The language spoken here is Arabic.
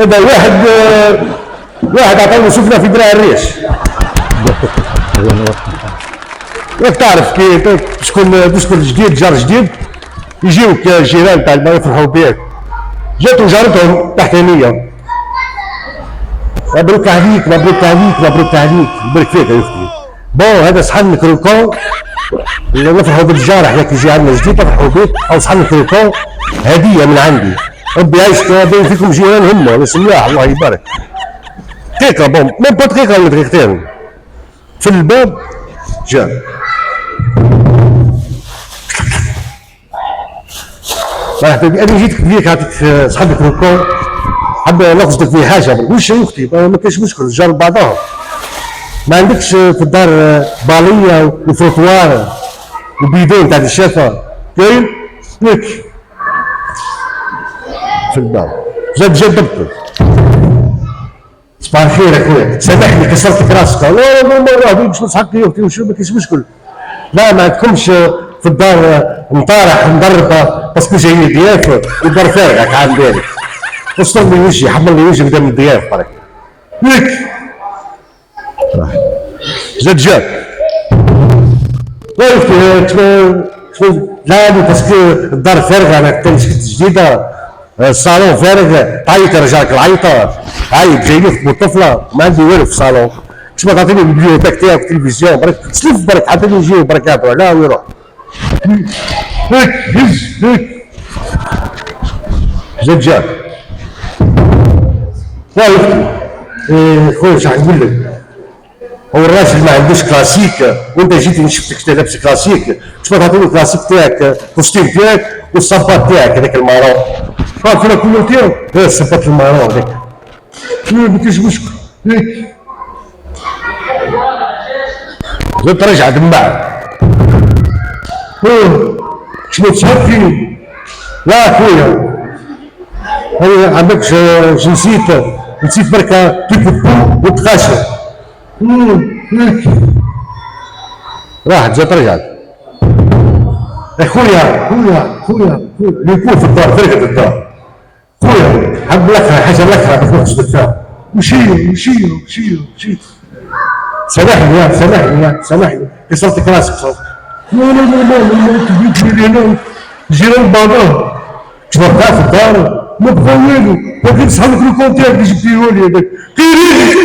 هذا واحد عطانا سفنة في دراع الريش. راك تعرف كي تسكن جديد جار جديد يجيوك جيران تاع ما يفرحوا بيك، جاتو جارتهم تحتانية مبروك عليك مبروك عليك مبروك عليك يبارك فيك يا اختي. بون هذا صحن كروكون نفرحوا بالجار حنا كي يجي عندنا جديد نفرحوا به، او صحن كروكون هدية من عندي. ربي يعيشك بين فيكم جيران هما ناس ملاح الله يبارك. دقيقة بون ميم با دقيقة ولا دقيقتين في الباب جا انا جيتك بيك عطيك صحابك كروكون حاب ناخذك في حاجة وش يا اختي ما كاينش مشكل الجار بعضهم. ما عندكش في الدار بالية وفوتوار وبيدون تاع الشافة كاين؟ ياك في الباب جد دكتور. صباح الخير اخويا سامحني كسرتك راسك. لا لا باش نصحك يا اختي وشو ما كاينش مشكل. لا ما عندكمش في الدار مطارح مضربه باسكو جايين ضياف والدار فارغه كعاد بالك. استر لي وجهي حمل لي وجهي قدام الضياف برك. ياك جد جاك. لا يا اختي لا باسكو الدار فارغه انا كنت جديده الصالون فارغ تعيط رجالك العيطه عيط جاي يخدموا الطفله ما عندي والو في الصالون. كش ما تعطيني البيوتيك تاعك التلفزيون برك سلف برك حتى يجيو بركاته لا ويروح. هيك هز هيك جد جاك. يا اختي خويا شو نقول لك هو الراجل ما عندوش كلاسيك وانت جيتي شفتك لابس كلاسيك كش ما تعطيني الكلاسيك تاعك الكوستيم تاعك والصباط تاعك هذاك المارون عارف انا كله تاعك الصباط المارون هذاك ما كاينش مشكل. هيك زاد ترجع دماغ شنو تشهد فيه؟ لا خويا انا عندكش نسيت بركه تكتب وتغاشر. هيك راحت جات رجعت. خويا اللي يكون في الدار فرقة الدار خويا حب لك حاجه لك تروح تجبد فيها وشيو سامحني كسرتك راسك صوت. لا جيران بعضهم شباب في الدار ما بغاو والو ولكن صحابك الكون تاعك اللي جبتيه لي هذاك كيريني